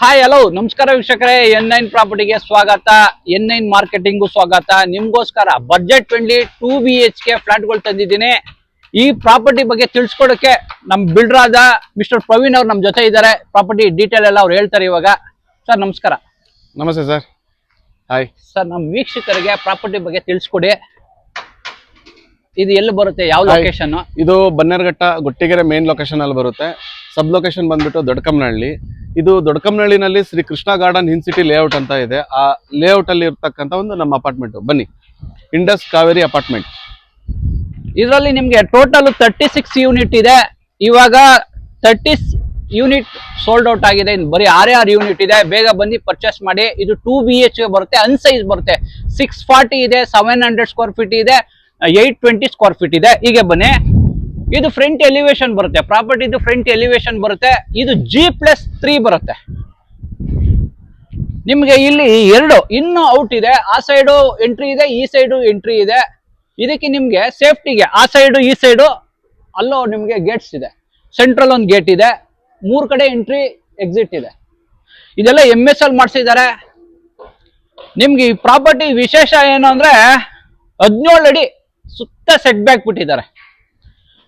Hi hello ನಮಸ್ಕಾರ ವೀಕ್ಷಕರೇ, N9 ಪ್ರಾಪರ್ಟಿಗೆ ಸ್ವಾಗತ. N9 ಮಾರ್ಕೆಟಿಂಗು ಸ್ವಾಗತ. ನಿಮ್ಗೋಸ್ಕರ ಬಜೆಟ್ ಫ್ರೆಂಡ್ಲಿ 2BHK ಫ್ಲಾಟ್ಗಳು ತಂದಿದ್ದೀನಿ. ಈ ಪ್ರಾಪರ್ಟಿ ಬಗ್ಗೆ ತಿಳಿಸ್ಕೊಡಕ್ಕೆ ನಮ್ಮ ಬಿಲ್ಡರ್ ಆದ ಮಿಸ್ಟರ್ ಪ್ರವೀಣ್ ಅವ್ರು ನಮ್ಮ ಜೊತೆ ಇದ್ದಾರೆ. ಪ್ರಾಪರ್ಟಿ ಡೀಟೇಲ್ ಎಲ್ಲ ಅವ್ರು ಹೇಳ್ತಾರೆ ಇವಾಗ. ಸರ್ ನಮಸ್ಕಾರ. ನಮಸ್ತೆ ಸರ್. ಹಾಯ್ ಸರ್, ನಮ್ಮ ವೀಕ್ಷಕರಿಗೆ ಪ್ರಾಪರ್ಟಿ ಬಗ್ಗೆ ತಿಳಿಸ್ಕೊಡಿ. ಇದು ಎಲ್ಲಿ ಬರುತ್ತೆ, ಯಾವ ಲೊಕೇಶನ್? ಇದು ಬನ್ನೇರಘಟ್ಟ ಗುಟ್ಟಿಗೆರೆ ಮೇನ್ ಲೊಕೇಶನ್ ಅಲ್ಲಿ ಬರುತ್ತೆ. ಸಬ್ ಲೊಕೇಶನ್ ಬಂದ್ಬಿಟ್ಟು ದೊಡ್ಡಕಮ್ಮನಹಳ್ಳಿ. ಇದು ದೊಡ್ಡಕಮ್ಮನಹಳ್ಳಿನಲ್ಲಿ ಶ್ರೀ ಕೃಷ್ಣ ಗಾರ್ಡನ್ ಹಿನ್ ಸಿಟಿ ಲೇಔಟ್ ಅಂತ ಇದೆ. ಆ ಲೇಔಟ್ ಅಲ್ಲಿ ಇರ್ತಕ್ಕಂಥ ಒಂದು ನಮ್ಮ ಅಪಾರ್ಟ್ಮೆಂಟ್. ಬನ್ನಿ, ಇಂಡಸ್ ಕಾವೇರಿ ಅಪಾರ್ಟ್ಮೆಂಟ್. ಇದರಲ್ಲಿ ನಿಮ್ಗೆ ಟೋಟಲ್ 36 ಯೂನಿಟ್ ಇದೆ. ಇವಾಗ 30 ಯೂನಿಟ್ ಸೋಲ್ಡ್ ಔಟ್ ಆಗಿದೆ. ಬರೀ 6 ಯೂನಿಟ್ ಇದೆ. ಬೇಗ ಬಂದು ಪರ್ಚೇಸ್ ಮಾಡಿ. ಇದು 2BHK ಬರುತ್ತೆ, ಅನ್ಸೈಜ್ ಬರುತ್ತೆ. 640 ಇದೆ, 700 ಸ್ಕ್ವೇರ್ ಫೀಟ್ ಇದೆ, 820 ಸ್ಕ್ವೇರ್ ಫೀಟ್ ಇದೆ. ಹೀಗೆ ಬನ್ನಿ. ಇದು ಫ್ರಂಟ್ ಎಲಿವೇಶನ್ ಬರುತ್ತೆ. ಪ್ರಾಪರ್ಟಿ ಇದು ಫ್ರಂಟ್ ಎಲಿವೇಶನ್ ಬರುತ್ತೆ. ಇದು G+3 ಬರುತ್ತೆ. ನಿಮ್ಗೆ ಇಲ್ಲಿ ಇನ್ನು ಔಟ್ ಇದೆ. ಆ ಸೈಡು ಎಂಟ್ರಿ ಇದೆ, ಈ ಸೈಡು ಎಂಟ್ರಿ ಇದೆ. ಇದಕ್ಕೆ ನಿಮ್ಗೆ ಸೇಫ್ಟಿಗೆ ಆ ಸೈಡು ಈ ಸೈಡು ಅಲ್ಲೋ ನಿಮ್ಗೆ ಗೇಟ್ಸ್ ಇದೆ. ಸೆಂಟ್ರಲ್ ಒಂದು ಗೇಟ್ ಇದೆ. 3 ಕಡೆ ಎಂಟ್ರಿ ಎಕ್ಸಿಟ್ ಇದೆ. ಇದೆಲ್ಲ MSL ಮಾಡಿಸಿದ್ದಾರೆ. ನಿಮ್ಗೆ ಈ ಪ್ರಾಪರ್ಟಿ ವಿಶೇಷ ಏನು ಅಂದ್ರೆ 17 ಅಡಿ ಸುತ್ತ ಸೆಟ್ ಬ್ಯಾಕ್ ಬಿಟ್ಟಿದ್ದಾರೆ.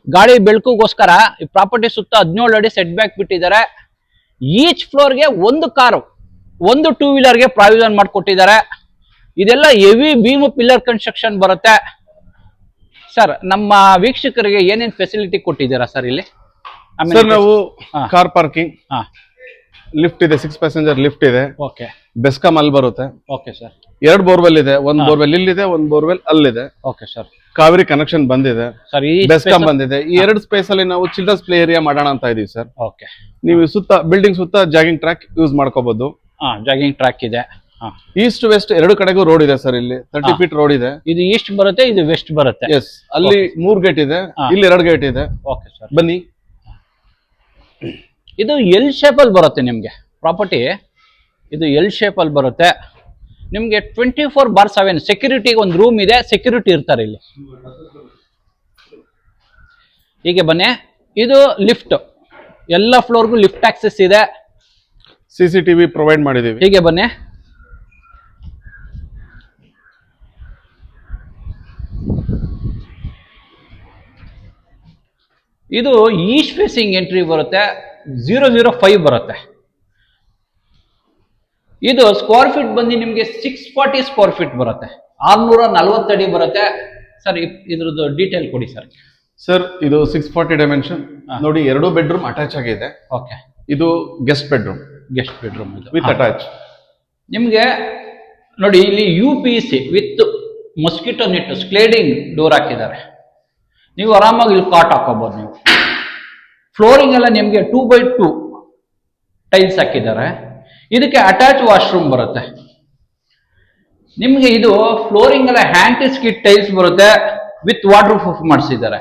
ಗಾಳಿ ಬೆಳಕುಗೋಸ್ಕರ ಈ ಪ್ರಾಪರ್ಟಿ ಸುತ್ತ 17 ಅಡಿ ಸೆಟ್ ಬ್ಯಾಕ್ ಬಿಟ್ಟಿದ್ದಾರೆ. ಈಚ್ ಫ್ಲೋರ್ಗೆ ಒಂದು ಕಾರು, ಒಂದು 2 ವೀಲರ್ಗೆ ಪ್ರಾವಿಷನ್ ಮಾಡಿಕೊಟ್ಟಿದ್ದಾರೆ. ಇದೆಲ್ಲ ಹೆವಿ ಬೀಮ್ ಪಿಲ್ಲರ್ ಕನ್ಸ್ಟ್ರಕ್ಷನ್ ಬರುತ್ತೆ. ಸರ್, ನಮ್ಮ ವೀಕ್ಷಕರಿಗೆ ಏನೇನು ಫೆಸಿಲಿಟಿ ಕೊಟ್ಟಿದ್ದೀರಾ ಸರ್ ಇಲ್ಲಿ? ಸರ್, ನಾವು ಕಾರ್ ಪಾರ್ಕಿಂಗ್, ಲಿಫ್ಟ್ ಇದೆ, 6 ಪ್ಯಾಸೆಂಜರ್ ಲಿಫ್ಟ್ ಇದೆ. ಓಕೆ. ಬೆಸ್ಕಾಮ್ ಅಲ್ಲಿ ಬರುತ್ತೆ. Okay sir. 2 ಬೋರ್ವೆಲ್ ಇದೆ. ಒಂದು ಬೋರ್ವೆಲ್ ಇಲ್ಲಿದೆ, ಒಂದು ಬೋರ್ವೆಲ್ ಅಲ್ಲಿದೆ. Okay sir. ಕಾವೇರಿ ಕನೆಕ್ಷನ್ ಬಂದಿದೆ ಸರ್. ಈ ಬೆಸ್ಕಾಮ್ ಬಂದಿದೆ. ಈ 2 ಸ್ಪೇಸ್ ಅಲ್ಲಿ ನಾವು ಚಿಲ್ಡ್ರನ್ಸ್ ಪ್ಲೇ ಏರಿಯಾ ಮಾಡೋಣ ಅಂತ ಇದೀವಿ ಸರ್. ಓಕೆ. ನೀವು ಸುತ್ತ ಬಿಲ್ಡಿಂಗ್ ಸುತ್ತ ಜಾಗಿಂಗ್ ಟ್ರ್ಯಾಕ್ ಯೂಸ್ ಮಾಡ್ಕೋಬಹುದು. ಜಾಗಿಂಗ್ ಟ್ರ್ಯಾಕ್ ಇದೆ. ಈಸ್ಟ್ ವೆಸ್ಟ್ 2 ಕಡೆಗೂ ರೋಡ್ ಇದೆ ಸರ್. ಇಲ್ಲಿ 30 ಫೀಟ್ ರೋಡ್ ಇದೆ. ಇದು ಈಸ್ಟ್ ಬರುತ್ತೆ, ಇದು ವೆಸ್ಟ್ ಬರುತ್ತೆ. ಎಸ್, ಅಲ್ಲಿ 3 ಗೇಟ್ ಇದೆ, ಇಲ್ಲಿ 2 ಗೇಟ್ ಇದೆ. Okay sir. ಬನ್ನಿ. ಇದು ಎಲ್ ಶೇಪ್ ಅಲ್ಲಿ ಬರುತ್ತೆ ನಿಮ್ಗೆ ಪ್ರಾಪರ್ಟಿ. ಇದು ಎಲ್ ಶೇಪ್ ಅಲ್ಲಿ ಬರುತ್ತೆ ನಿಮ್ಗೆ. 24/7 ಸೆಕ್ಯೂರಿಟಿಗೆ ಒಂದು ರೂಮ್ ಇದೆ. ಸೆಕ್ಯೂರಿಟಿ ಇರ್ತಾರೆ ಇಲ್ಲಿ. ಹೀಗೆ ಬನ್ನಿ. ಇದು ಲಿಫ್ಟ್, ಎಲ್ಲ ಫ್ಲೋರ್ಗೂ ಲಿಫ್ಟ್ ಆಕ್ಸೆಸ್ ಇದೆ. CCTV ಪ್ರೊವೈಡ್ ಮಾಡಿದೀವಿ. ಹೀಗೆ ಬನ್ನಿ. ಇದು ಈಸ್ಟ್ ಫೇಸಿಂಗ್ ಎಂಟ್ರಿ ಬರುತ್ತೆ. 005 ಬರುತ್ತೆ. ಇದು ಸ್ಕ್ವೇರ್ ಫೀಟ್ ಬಂದು ನಿಮ್ಗೆ 640 ಸ್ಕ್ವೇರ್ ಫೀಟ್ ಬರುತ್ತೆ. 640 ಅಡಿ ಬರುತ್ತೆ. ಸರ್, ಇದ್ರದ್ದು ಡೀಟೇಲ್ ಕೊಡಿ ಸರ್. ಸರ್, ಇದು 640 ಡೈಮೆನ್ಷನ್ ನೋಡಿ. 2 ಬೆಡ್ರೂಮ್ ಅಟ್ಯಾಚ್ ಆಗಿದೆ. ಓಕೆ. ಇದು guest bedroom. Guest bedroom with attach. ನಿಮ್ಗೆ ನೋಡಿ, ಇಲ್ಲಿ UPC with mosquito net sliding door ಹಾಕಿದ್ದಾರೆ. ನೀವು ಆರಾಮಾಗಿ ಇಲ್ಲಿ ಕಾಟ್ ಹಾಕೋಬಹುದು. ನೀವು ಫ್ಲೋರಿಂಗ್ ಎಲ್ಲ ನಿಮ್ಗೆ 2x2 ಟೈಲ್ಸ್ ಹಾಕಿದ್ದಾರೆ. ಇದಕ್ಕೆ ಅಟ್ಯಾಚ್ ವಾಶ್ರೂಮ್ ಬರುತ್ತೆ. ನಿಮ್ಗೆ ಇದು ಫ್ಲೋರಿಂಗ್ ಎಲ್ಲ ಹ್ಯಾಂಡ್ ಸ್ಕಿಟ್ ಟೈಲ್ಸ್ ಬರುತ್ತೆ. ವಿತ್ ವಾಟರ್ ಪ್ರೂಫ್ ಮಾಡಿಸಿದ್ದಾರೆ.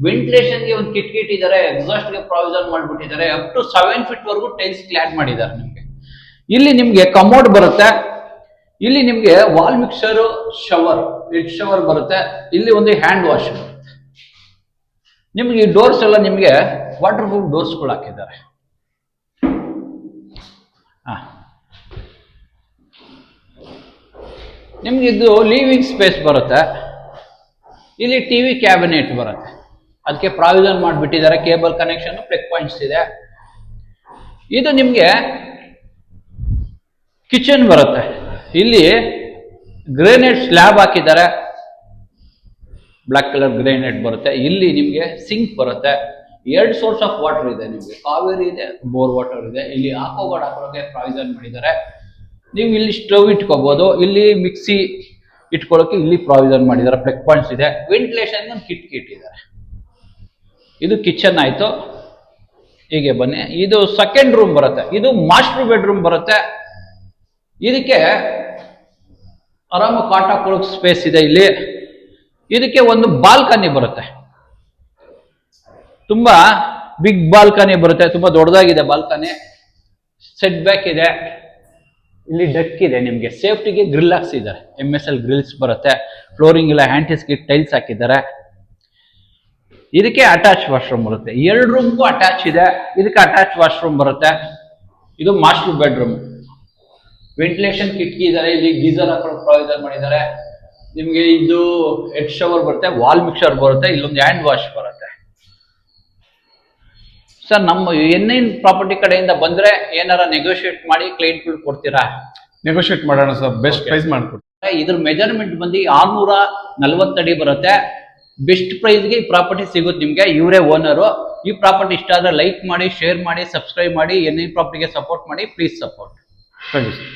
ವೆಂಟಿಲೇಷನ್ಗೆ ಒಂದು ಕಿಟ್ ಇದ್ದಾರೆ. ಎಕ್ಸಾಸ್ಟ್ಗೆ ಪ್ರಾವಿಷನ್ ಮಾಡಿಬಿಟ್ಟಿದ್ದಾರೆ. ಅಪ್ ಟು 7 ಫೀಟ್ ವರೆಗೂ ಟೈಲ್ಸ್ ಕ್ಲಾಡ್ ಮಾಡಿದ್ದಾರೆ ನಿಮ್ಗೆ. ಇಲ್ಲಿ ನಿಮ್ಗೆ ಕಮೋಡ್ ಬರುತ್ತೆ. ಇಲ್ಲಿ ನಿಮ್ಗೆ wall mixer, shower, head shower ಬರುತ್ತೆ. ಇಲ್ಲಿ ಒಂದು ಹ್ಯಾಂಡ್ ವಾಶ್ ಬರುತ್ತೆ. ನಿಮ್ಗೆ ಈ ಡೋರ್ಸ್ ಎಲ್ಲ ನಿಮ್ಗೆ ವಾಟರ್ ಪ್ರೂಫ್ ಡೋರ್ಸ್ಗಳು ಹಾಕಿದ್ದಾರೆ. ನಿಮ್ಗೆ ಇದು ಲಿವಿಂಗ್ ಸ್ಪೇಸ್ ಬರುತ್ತೆ. ಇಲ್ಲಿ TV ಕ್ಯಾಬಿನೆಟ್ ಬರುತ್ತೆ. ಅದಕ್ಕೆ ಪ್ರಾವಿಷನ್ ಮಾಡಿಬಿಟ್ಟಿದ್ದಾರೆ. ಕೇಬಲ್ ಕನೆಕ್ಷನ್, ಪ್ಲಗ್ ಪಾಯಿಂಟ್ಸ್ ಇದೆ. ಇದು ನಿಮ್ಗೆ ಕಿಚನ್ ಬರುತ್ತೆ. ಇಲ್ಲಿ ಗ್ರೇನೈಟ್ ಸ್ಲ್ಯಾಬ್ ಹಾಕಿದ್ದಾರೆ. ಬ್ಲಾಕ್ ಕಲರ್ ಗ್ರೇನೈಟ್ ಬರುತ್ತೆ. ಇಲ್ಲಿ ನಿಮ್ಗೆ ಸಿಂಕ್ ಬರುತ್ತೆ. 2 ಸೋರ್ಸ್ ಆಫ್ ವಾಟರ್ ಇದೆ ನಿಮ್ಗೆ. ಕಾವೇರಿ ಇದೆ, ಬೋರ್ ವಾಟರ್ ಇದೆ. ಇಲ್ಲಿ ಆಕ್ವಾಗಾರ್ಡ್ ಹಾಕೋಕೆ ಪ್ರಾವಿಷನ್ ಮಾಡಿದ್ದಾರೆ. ನೀವು ಇಲ್ಲಿ ಸ್ಟವ್ ಇಟ್ಕೋಬಹುದು. ಇಲ್ಲಿ ಮಿಕ್ಸಿ ಇಟ್ಕೊಳ್ಳೋಕೆ ಇಲ್ಲಿ ಪ್ರಾವಿಷನ್ ಮಾಡಿದ್ದಾರೆ. ಪ್ಲಗ್ ಪಾಯಿಂಟ್ಸ್ ಇದೆ. ವೆಂಟಿಲೇಷನ್ ಒಂದು ಕಿಟ್ ಇಟ್ಟಿದ್ದಾರೆ. ಇದು ಕಿಚನ್ ಆಯ್ತು. ಹೀಗೆ ಬನ್ನಿ. ಇದು ಸೆಕೆಂಡ್ ರೂಮ್ ಬರುತ್ತೆ. ಇದು ಮಾಸ್ಟರ್ ಬೆಡ್ರೂಮ್ ಬರುತ್ತೆ. ಇದಕ್ಕೆ ಆರಾಮಾಗಿ ಕಾಟ್ ಹಾಕೊಳ್ಳೋಕೆ ಸ್ಪೇಸ್ ಇದೆ. ಇಲ್ಲಿ ಇದಕ್ಕೆ ಒಂದು ಬಾಲ್ಕನಿ ಬರುತ್ತೆ. ತುಂಬಾ ಬಿಗ್ ಬಾಲ್ಕನಿ ಬರುತ್ತೆ. ತುಂಬಾ ದೊಡ್ಡದಾಗಿದೆ ಬಾಲ್ಕನಿ. ಸೆಟ್ ಬ್ಯಾಕ್ ಇದೆ. ಇಲ್ಲಿ ಡಕ್ ಇದೆ. ನಿಮ್ಗೆ ಸೇಫ್ಟಿಗೆ ಗ್ರಿಲ್ ಹಾಕ್ಸಿದ್ದಾರೆ. MSL ಗ್ರಿಲ್ಸ್ ಬರುತ್ತೆ. ಫ್ಲೋರಿಂಗ್ ಎಲ್ಲ ಹ್ಯಾಂಡ್ ಸ್ಕಿಟ್ ಟೈಲ್ಸ್ ಹಾಕಿದ್ದಾರೆ. ಇದಕ್ಕೆ ಅಟ್ಯಾಚ್ ವಾಶ್ರೂಮ್ ಬರುತ್ತೆ. 2 ರೂಮ್ಗೂ ಅಟ್ಯಾಚ್ ಇದೆ. ಇದಕ್ಕೆ ಅಟ್ಯಾಚ್ ವಾಶ್ರೂಮ್ ಬರುತ್ತೆ. ಇದು ಮಾಸ್ಟರ್ ಬೆಡ್ರೂಮ್. ವೆಂಟಿಲೇಷನ್ ಕಿಟಕಿ ಇದಾರೆ, ಇಲ್ಲಿ ಗೀಸರ್ ಹಾಕೊಳ್ಳೋ ಪ್ರಾವಿಷನ್ ಮಾಡಿದ್ದಾರೆ. ನಿಮ್ಗೆ ಇದು ಹೆಡ್ ಶವರ್ ಬರುತ್ತೆ, ವಾಲ್ ಮಿಕ್ಸರ್ ಬರುತ್ತೆ, ಇಲ್ಲೊಂದು ಹ್ಯಾಂಡ್ ವಾಶ್ ಬರುತ್ತೆ. ಸರ್ ನಮ್ಮ ಏನೇನ್ ಪ್ರಾಪರ್ಟಿ ಕಡೆಯಿಂದ ಬಂದ್ರೆ ಏನಾರ ನೆಗೋಷಿಯೇಟ್ ಮಾಡಿ ಕ್ಲೈಂಟ್ಗಳು ಕೊಡ್ತೀರಾ? ನೆಗೋಷಿಯೇಟ್ ಮಾಡೋಣ ಸರ್, ಬೆಸ್ಟ್ ಪ್ರೈಸ್ ಮಾಡ್ಕೊಡ್ತೀವಿ. ಇದ್ರ ಮೆಜರ್ಮೆಂಟ್ ಬಂದು 640 ಅಡಿ ಬರುತ್ತೆ. ಬೆಸ್ಟ್ ಪ್ರೈಸ್ಗೆ ಈ ಪ್ರಾಪರ್ಟಿ ಸಿಗುತ್ತೆ ನಿಮ್ಗೆ. ಇವರೇ ಓನರು. ಈ ಪ್ರಾಪರ್ಟಿ ಇಷ್ಟ ಆದ್ರೆ ಲೈಕ್ ಮಾಡಿ, ಶೇರ್ ಮಾಡಿ, ಸಬ್ಸ್ಕ್ರೈಬ್ ಮಾಡಿ. ಎನ್ಐ ಪ್ರಾಪರ್ಟಿಗೆ ಸಪೋರ್ಟ್ ಮಾಡಿ, please support. Thank you sir.